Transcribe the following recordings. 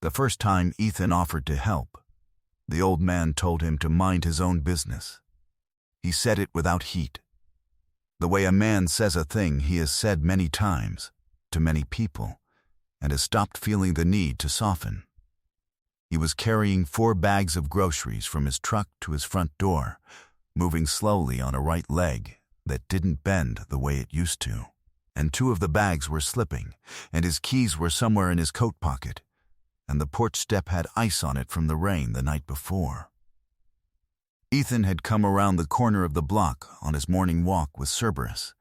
The first time Ethan offered to help, the old man told him to mind his own business. He said it without heat, the way a man says a thing he has said many times, to many people, and has stopped feeling the need to soften. He was carrying 4 bags of groceries from his truck to his front door, moving slowly on a right leg that didn't bend the way it used to. And 2 of the bags were slipping, and his keys were somewhere in his coat pocket, and the porch step had ice on it from the rain the night before. Ethan had come around the corner of the block on his morning walk with Cerberus,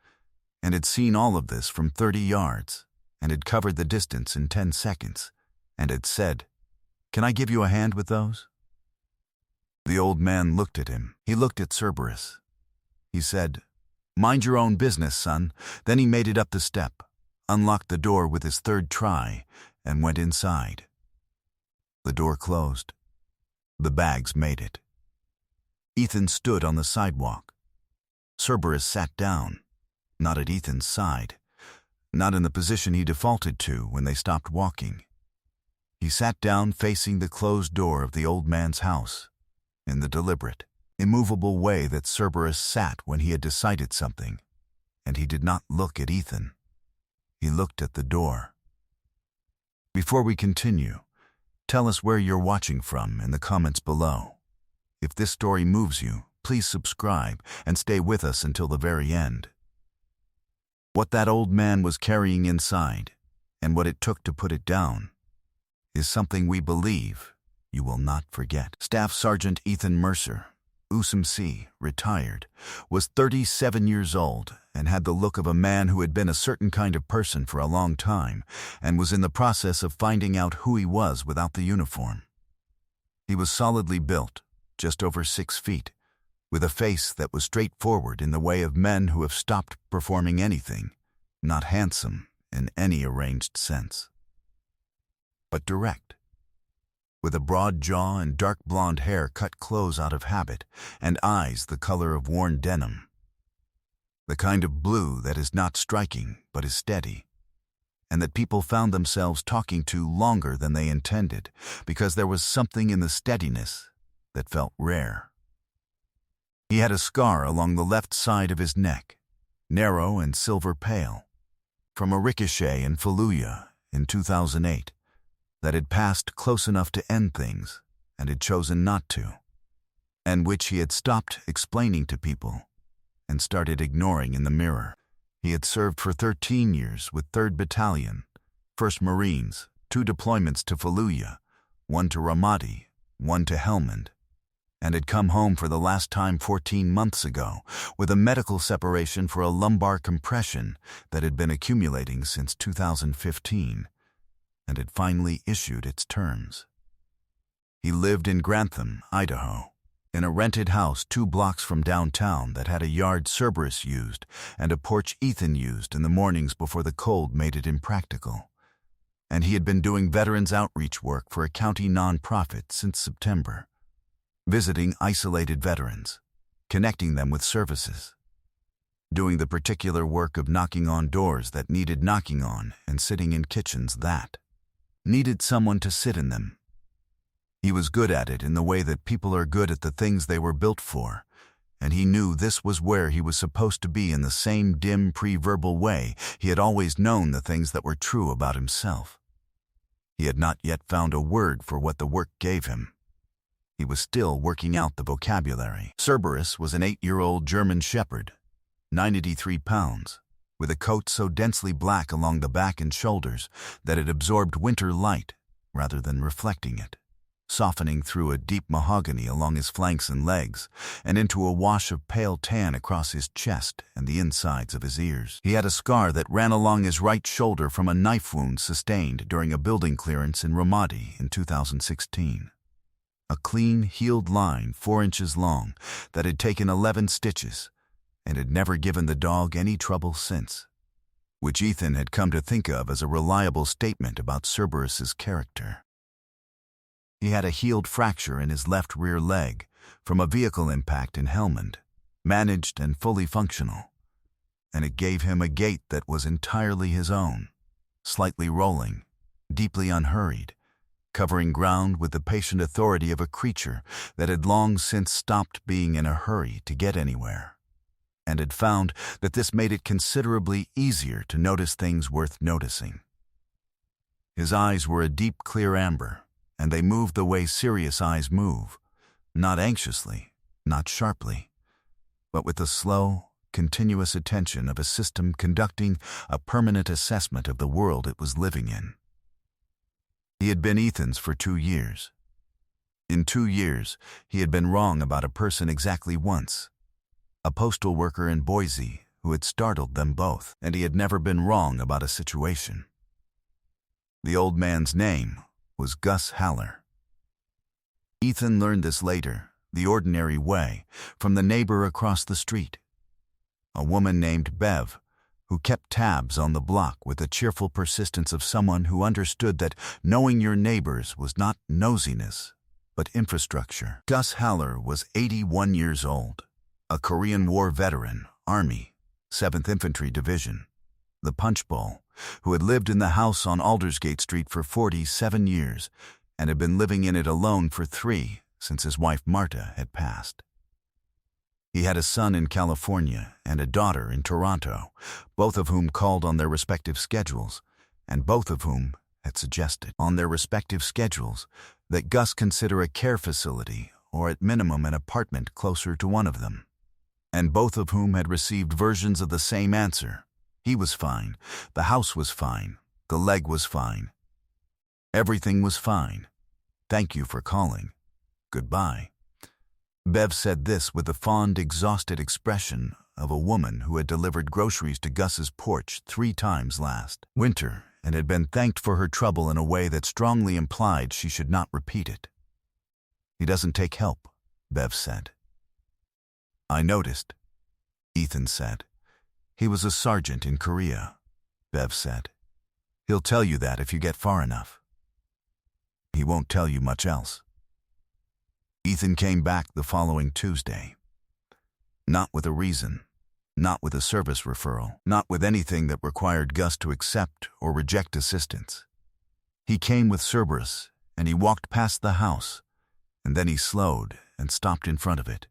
and had seen all of this from 30 yards, and had covered the distance in 10 seconds, and had said, "Can I give you a hand with those?" The old man looked at him. He looked at Cerberus. He said, "Mind your own business, son." Then he made it up the step, unlocked the door with his 3rd try, and went inside. The door closed. The bags made it. Ethan stood on the sidewalk. Cerberus sat down, not at Ethan's side, not in the position he defaulted to when they stopped walking. He sat down facing the closed door of the old man's house, in the deliberate, immovable way that Cerberus sat when he had decided something, and he did not look at Ethan. He looked at the door. Before we continue, tell us where you're watching from in the comments below. If this story moves you, please subscribe and stay with us until the very end. What that old man was carrying inside, and what it took to put it down, is something we believe you will not forget. Staff Sergeant Ethan Mercer, USMC, retired, was 37 years old and had the look of a man who had been a certain kind of person for a long time and was in the process of finding out who he was without the uniform. He was solidly built, just over 6 feet, with a face that was straightforward in the way of men who have stopped performing anything, not handsome in any arranged sense, but direct, with a broad jaw and dark blonde hair cut close out of habit, and eyes the color of worn denim. The kind of blue that is not striking but is steady, and that people found themselves talking to longer than they intended because there was something in the steadiness that felt rare. He had a scar along the left side of his neck, narrow and silver pale, from a ricochet in Fallujah in 2008 that had passed close enough to end things and had chosen not to, and which he had stopped explaining to people and started ignoring in the mirror. He had served for 13 years with 3rd Battalion, 1st Marines, 2 deployments to Fallujah, 1 to Ramadi, 1 to Helmand, and had come home for the last time 14 months ago with a medical separation for a lumbar compression that had been accumulating since 2015 and had finally issued its terms. He lived in Grantham, Idaho, in a rented house 2 blocks from downtown that had a yard Cerberus used and a porch Ethan used in the mornings before the cold made it impractical. And he had been doing veterans outreach work for a county nonprofit since September, visiting isolated veterans, connecting them with services, doing the particular work of knocking on doors that needed knocking on and sitting in kitchens that needed someone to sit in them. He was good at it in the way that people are good at the things they were built for, and he knew this was where he was supposed to be in the same dim pre-verbal way he had always known the things that were true about himself. He had not yet found a word for what the work gave him. He was still working out the vocabulary. Cerberus was an 8-year-old German Shepherd, 93 pounds, with a coat so densely black along the back and shoulders that it absorbed winter light rather than reflecting it, softening through a deep mahogany along his flanks and legs and into a wash of pale tan across his chest and the insides of his ears. He had a scar that ran along his right shoulder from a knife wound sustained during a building clearance in Ramadi in 2016. A clean, healed line 4 inches long that had taken 11 stitches and had never given the dog any trouble since, which Ethan had come to think of as a reliable statement about Cerberus's character. He had a healed fracture in his left rear leg from a vehicle impact in Helmand, managed and fully functional, and it gave him a gait that was entirely his own, slightly rolling, deeply unhurried, covering ground with the patient authority of a creature that had long since stopped being in a hurry to get anywhere, and had found that this made it considerably easier to notice things worth noticing. His eyes were a deep, clear amber, and they moved the way serious eyes move, not anxiously, not sharply, but with the slow, continuous attention of a system conducting a permanent assessment of the world it was living in. He had been Ethan's for 2 years. In 2 years, he had been wrong about a person exactly once, a postal worker in Boise who had startled them both, and he had never been wrong about a situation. The old man's name was Gus Haller. Ethan learned this later, the ordinary way, from the neighbor across the street, a woman named Bev, who kept tabs on the block with the cheerful persistence of someone who understood that knowing your neighbors was not nosiness, but infrastructure. Gus Haller was 81 years old, a Korean War veteran, Army, 7th Infantry Division, the Punch Bowl, who had lived in the house on Aldersgate Street for 47 years and had been living in it alone for 3 since his wife Marta had passed. He had a son in California and a daughter in Toronto, both of whom called on their respective schedules, and both of whom had suggested, on their respective schedules, that Gus consider a care facility or at minimum an apartment closer to one of them, and both of whom had received versions of the same answer. He was fine, the house was fine, the leg was fine. Everything was fine. Thank you for calling. Goodbye. Bev said this with the fond, exhausted expression of a woman who had delivered groceries to Gus's porch 3 times last winter and had been thanked for her trouble in a way that strongly implied she should not repeat it. He doesn't take help, Bev said. I noticed, Ethan said. He was a sergeant in Korea, Bev said. He'll tell you that if you get far enough. He won't tell you much else. Ethan came back the following Tuesday. Not with a reason, not with a service referral, not with anything that required Gus to accept or reject assistance. He came with Cerberus, and he walked past the house, and then he slowed and stopped in front of it.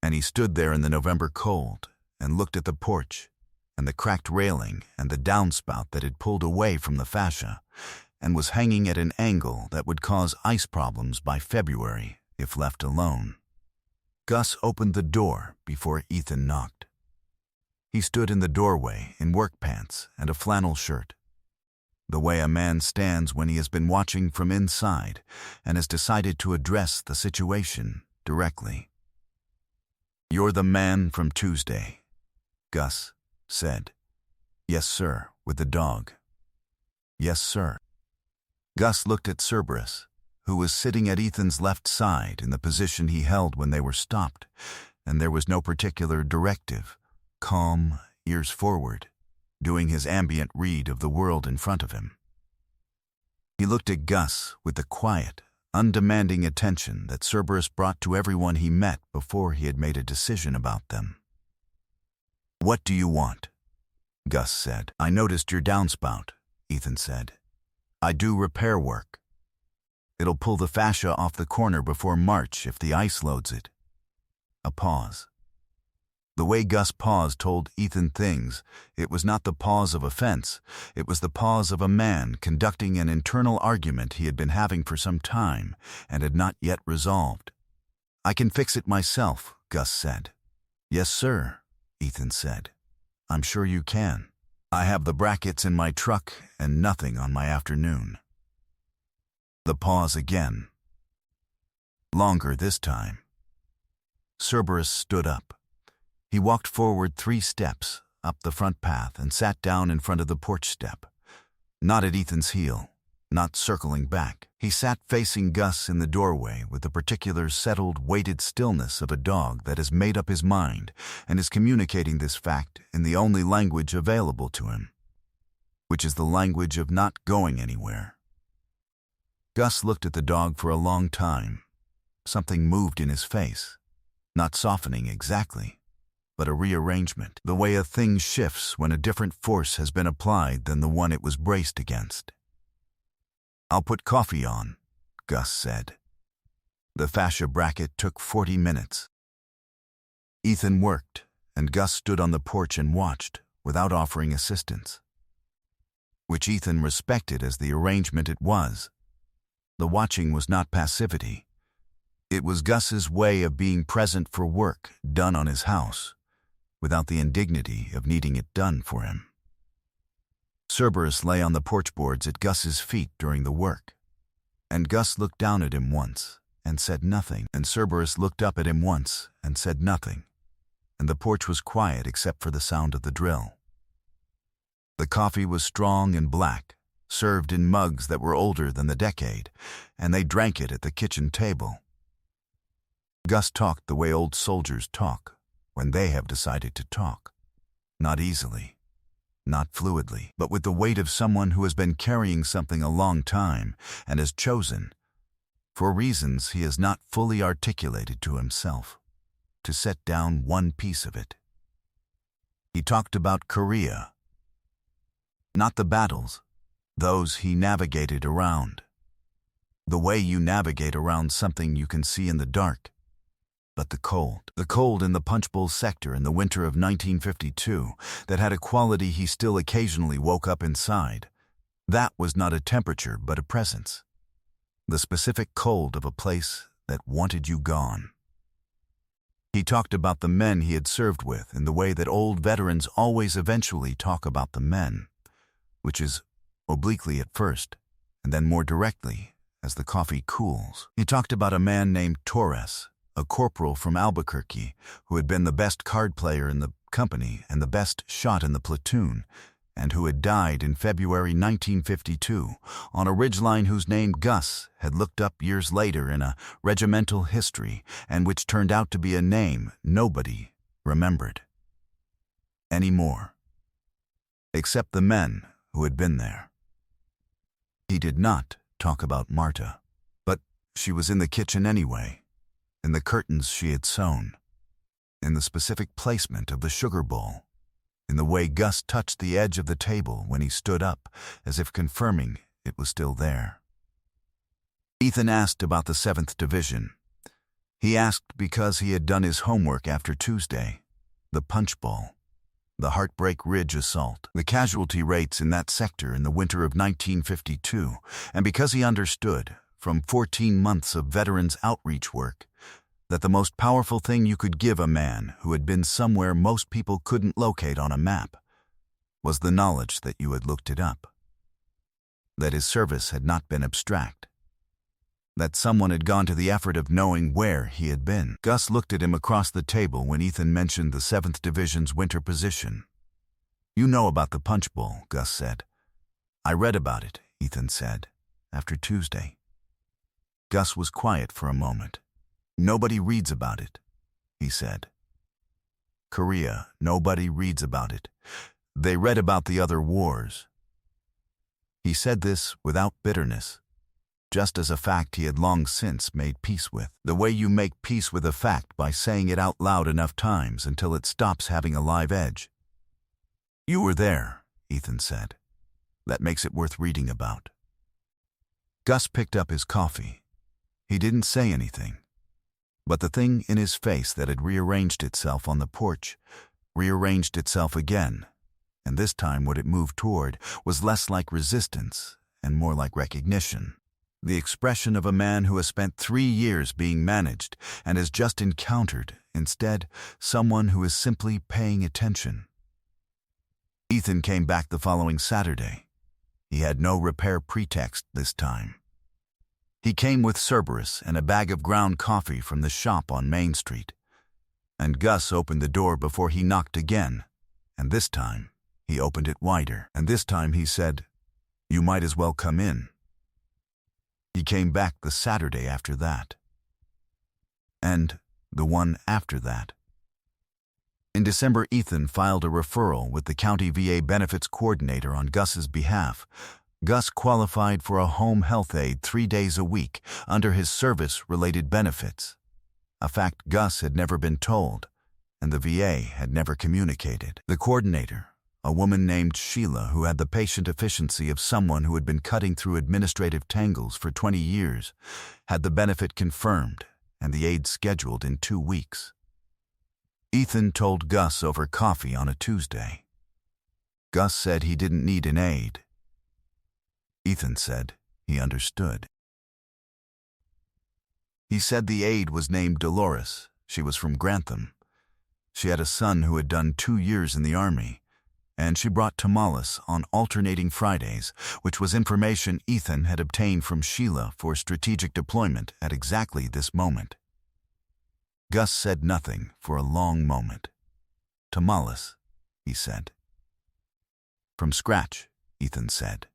And he stood there in the November cold and looked at the porch and the cracked railing and the downspout that had pulled away from the fascia and was hanging at an angle that would cause ice problems by February if left alone. Gus opened the door before Ethan knocked. He stood in the doorway in work pants and a flannel shirt, the way a man stands when he has been watching from inside and has decided to address the situation directly. You're the man from Tuesday, Gus said. Yes, sir, with the dog. Yes, sir. Gus looked at Cerberus, who was sitting at Ethan's left side in the position he held when they were stopped, and there was no particular directive, calm, ears forward, doing his ambient read of the world in front of him. He looked at Gus with the quiet, undemanding attention that Cerberus brought to everyone he met before he had made a decision about them. What do you want? Gus said. I noticed your downspout, Ethan said. I do repair work. It'll pull the fascia off the corner before March if the ice loads it. A pause. The way Gus paused told Ethan things. It was not the pause of offense. It was the pause of a man conducting an internal argument he had been having for some time and had not yet resolved. I can fix it myself, Gus said. Yes, sir, Ethan said. I'm sure you can. I have the brackets in my truck and nothing on my afternoon. The pause again. Longer this time. Cerberus stood up. He walked forward 3 steps, up the front path, and sat down in front of the porch step. Not at Ethan's heel, not circling back. He sat facing Gus in the doorway with the particular settled, weighted stillness of a dog that has made up his mind and is communicating this fact in the only language available to him, which is the language of not going anywhere. Gus looked at the dog for a long time. Something moved in his face, not softening exactly, but a rearrangement, the way a thing shifts when a different force has been applied than the one it was braced against. I'll put coffee on, Gus said. The fascia bracket took 40 minutes. Ethan worked, and Gus stood on the porch and watched, without offering assistance. Which Ethan respected as the arrangement it was. The watching was not passivity. It was Gus's way of being present for work done on his house, without the indignity of needing it done for him. Cerberus lay on the porch boards at Gus's feet during the work, and Gus looked down at him once and said nothing, and Cerberus looked up at him once and said nothing, and the porch was quiet except for the sound of the drill. The coffee was strong and black, served in mugs that were older than the decade, and they drank it at the kitchen table. Gus talked the way old soldiers talk when they have decided to talk. Not easily, not fluidly, but with the weight of someone who has been carrying something a long time and has chosen, for reasons he has not fully articulated to himself, to set down one piece of it. He talked about Korea. Not the battles, those he navigated around. The way you navigate around something you can see in the dark. But the cold in the Punchbowl sector in the winter of 1952 that had a quality he still occasionally woke up inside. That was not a temperature but a presence. The specific cold of a place that wanted you gone. He talked about the men he had served with in the way that old veterans always eventually talk about the men, which is obliquely at first, and then more directly as the coffee cools. He talked about a man named Torres, a corporal from Albuquerque, who had been the best card player in the company and the best shot in the platoon, and who had died in February 1952 on a ridgeline whose name Gus had looked up years later in a regimental history, and which turned out to be a name nobody remembered anymore, except the men who had been there. He did not talk about Marta, but she was in the kitchen anyway, in the curtains she had sewn, in the specific placement of the sugar bowl, in the way Gus touched the edge of the table when he stood up, as if confirming it was still there. Ethan asked about the 7th Division. He asked because he had done his homework after Tuesday, the Punchbowl, the Heartbreak Ridge assault, the casualty rates in that sector in the winter of 1952, and because he understood, from 14 months of veterans outreach work, that the most powerful thing you could give a man who had been somewhere most people couldn't locate on a map was the knowledge that you had looked it up, that his service had not been abstract, that someone had gone to the effort of knowing where he had been. Gus looked at him across the table when Ethan mentioned the 7th Division's winter position. "You know about the Punchbowl," Gus said. "I read about it," Ethan said, "after Tuesday." Gus was quiet for a moment. "Nobody reads about it," he said. "Korea, nobody reads about it. They read about the other wars." He said this without bitterness, just as a fact he had long since made peace with. The way you make peace with a fact by saying it out loud enough times until it stops having a live edge. "You were there," Ethan said. "That makes it worth reading about." Gus picked up his coffee. He didn't say anything, but the thing in his face that had rearranged itself on the porch rearranged itself again, and this time what it moved toward was less like resistance and more like recognition. The expression of a man who has spent 3 years being managed and has just encountered, instead, someone who is simply paying attention. Ethan came back the following Saturday. He had no repair pretext this time. He came with Cerberus and a bag of ground coffee from the shop on Main Street. And Gus opened the door before he knocked again, and this time he opened it wider. And this time he said, "You might as well come in." He came back the Saturday after that. And the one after that. In December, Ethan filed a referral with the county VA benefits coordinator on Gus's behalf. Gus qualified for a home health aide 3 days a week under his service-related benefits, a fact Gus had never been told and the VA had never communicated. The coordinator, a woman named Sheila who had the patient efficiency of someone who had been cutting through administrative tangles for 20 years, had the benefit confirmed and the aid scheduled in 2 weeks. Ethan told Gus over coffee on a Tuesday. Gus said he didn't need an aid. Ethan said he understood. He said the aide was named Dolores. She was from Grantham. She had a son who had done 2 years in the army, and she brought tamales on alternating Fridays, which was information Ethan had obtained from Sheila for strategic deployment at exactly this moment. Gus said nothing for a long moment. Tamales, he said. From scratch, Ethan said.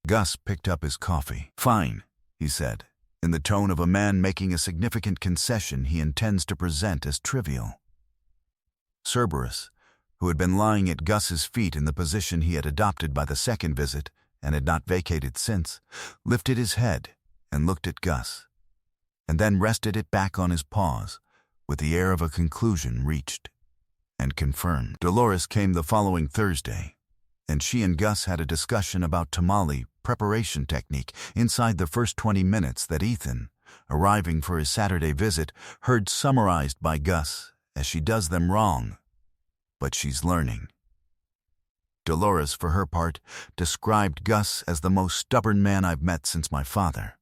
Gus picked up his coffee. Fine, he said, in the tone of a man making a significant concession he intends to present as trivial. Cerberus, who had been lying at Gus's feet in the position he had adopted by the second visit and had not vacated since, lifted his head and looked at Gus, and then rested it back on his paws with the air of a conclusion reached and confirmed. Dolores came the following Thursday, and she and Gus had a discussion about tamale preparation technique inside the first 20 minutes that Ethan, arriving for his Saturday visit, heard summarized by Gus as she does them wrong, but she's learning. Dolores, for her part, described Gus as the most stubborn man I've met since my father,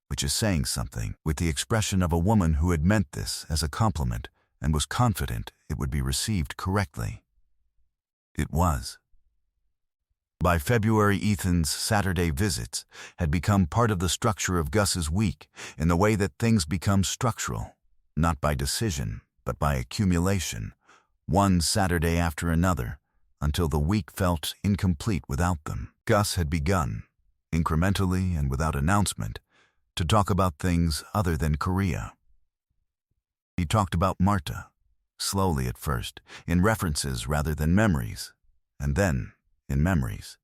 which is saying something, with the expression of a woman who had meant this as a compliment and was confident it would be received correctly. It was. By February, Ethan's Saturday visits had become part of the structure of Gus's week in the way that things become structural, not by decision, but by accumulation, one Saturday after another, until the week felt incomplete without them. Gus had begun, incrementally and without announcement, to talk about things other than Korea. He talked about Marta, slowly at first, in references rather than memories, and then in memories.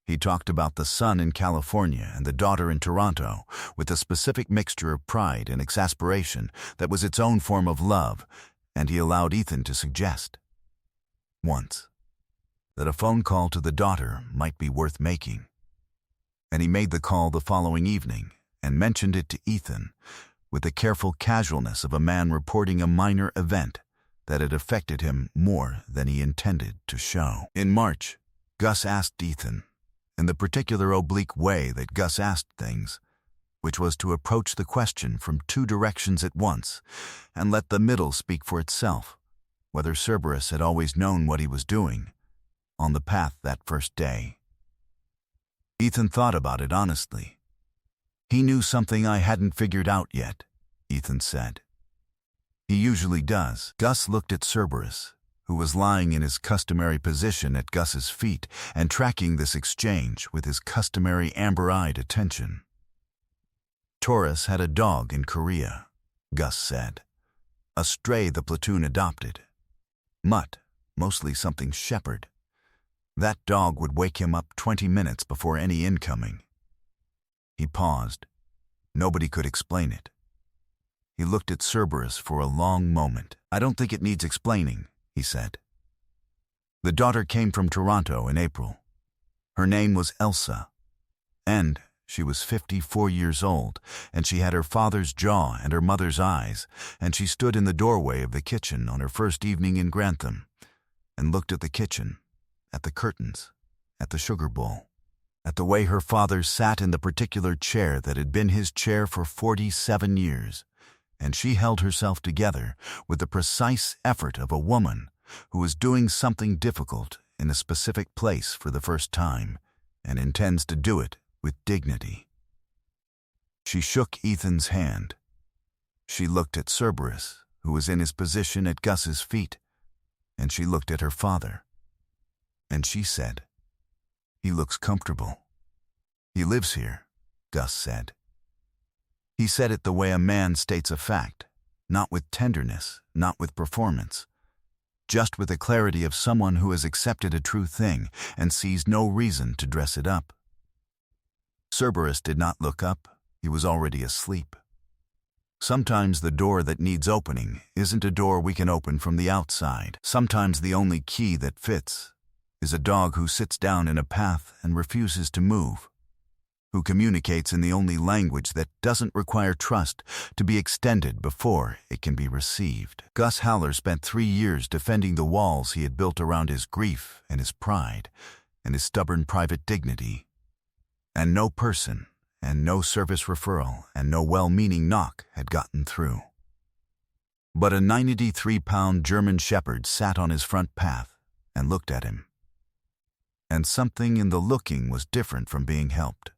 He talked about the son in California and the daughter in Toronto with a specific mixture of pride and exasperation that was its own form of love, and he allowed Ethan to suggest, once, that a phone call to the daughter might be worth making. And he made the call the following evening and mentioned it to Ethan with the careful casualness of a man reporting a minor event that had affected him more than he intended to show. In March, Gus asked Ethan, in the particular oblique way that Gus asked things, which was to approach the question from 2 directions at once and let the middle speak for itself, whether Cerberus had always known what he was doing on the path that first day. Ethan thought about it honestly. He knew something I hadn't figured out yet, Ethan said. He usually does. Gus looked at Cerberus, who was lying in his customary position at Gus's feet and tracking this exchange with his customary amber-eyed attention. Taurus had a dog in Korea, Gus said. A stray the platoon adopted. Mutt, mostly something shepherd. That dog would wake him up 20 minutes before any incoming. He paused. Nobody could explain it. He looked at Cerberus for a long moment. I don't think it needs explaining, he said. The daughter came from Toronto in April. Her name was Elsa, and she was 54 years old, and she had her father's jaw and her mother's eyes, and she stood in the doorway of the kitchen on her first evening in Grantham and looked at the kitchen, at the curtains, at the sugar bowl, at the way her father sat in the particular chair that had been his chair for 47 years, and she held herself together with the precise effort of a woman who is doing something difficult in a specific place for the first time and intends to do it with dignity. She shook Ethan's hand. She looked at Cerberus, who was in his position at Gus's feet, and she looked at her father. And she said, "He looks comfortable. He lives here," Gus said. He said it the way a man states a fact, not with tenderness, not with performance, just with the clarity of someone who has accepted a true thing and sees no reason to dress it up. Cerberus did not look up. He was already asleep. Sometimes the door that needs opening isn't a door we can open from the outside. Sometimes the only key that fits is a dog who sits down in a path and refuses to move, who communicates in the only language that doesn't require trust to be extended before it can be received. Gus Haller spent 3 years defending the walls he had built around his grief and his pride and his stubborn private dignity. And no person, and no service referral, and no well-meaning knock had gotten through. But a 93-pound German shepherd sat on his front path and looked at him. And something in the looking was different from being helped.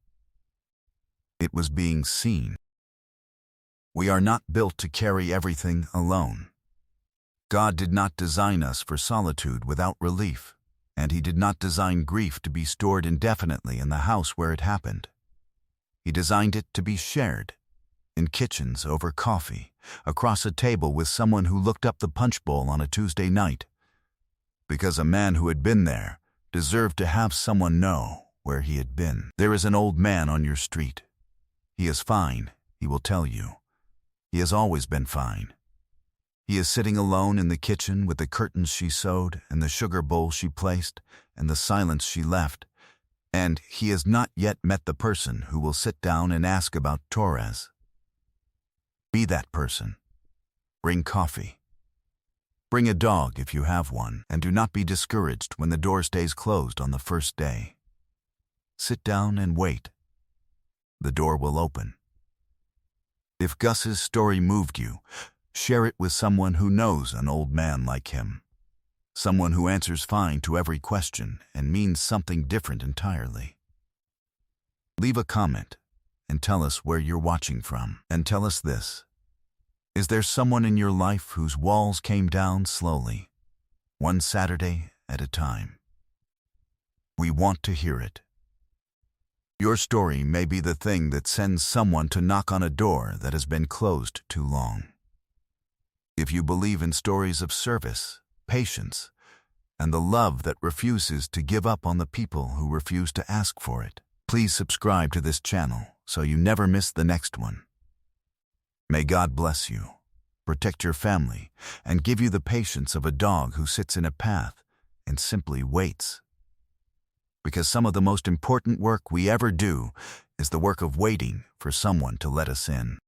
It was being seen. We are not built to carry everything alone. God did not design us for solitude without relief, and He did not design grief to be stored indefinitely in the house where it happened. He designed it to be shared, in kitchens over coffee, across a table with someone who looked up the punch bowl on a Tuesday night, because a man who had been there deserved to have someone know where he had been. There is an old man on your street. He is fine, he will tell you. He has always been fine. He is sitting alone in the kitchen with the curtains she sewed and the sugar bowl she placed and the silence she left, and he has not yet met the person who will sit down and ask about Torres. Be that person. Bring coffee. Bring a dog if you have one, and do not be discouraged when the door stays closed on the first day. Sit down and wait. The door will open. If Gus's story moved you, share it with someone who knows an old man like him. Someone who answers fine to every question and means something different entirely. Leave a comment and tell us where you're watching from. And tell us this. Is there someone in your life whose walls came down slowly, one Saturday at a time? We want to hear it. Your story may be the thing that sends someone to knock on a door that has been closed too long. If you believe in stories of service, patience, and the love that refuses to give up on the people who refuse to ask for it, please subscribe to this channel so you never miss the next one. May God bless you, protect your family, and give you the patience of a dog who sits in a path and simply waits. Because some of the most important work we ever do is the work of waiting for someone to let us in.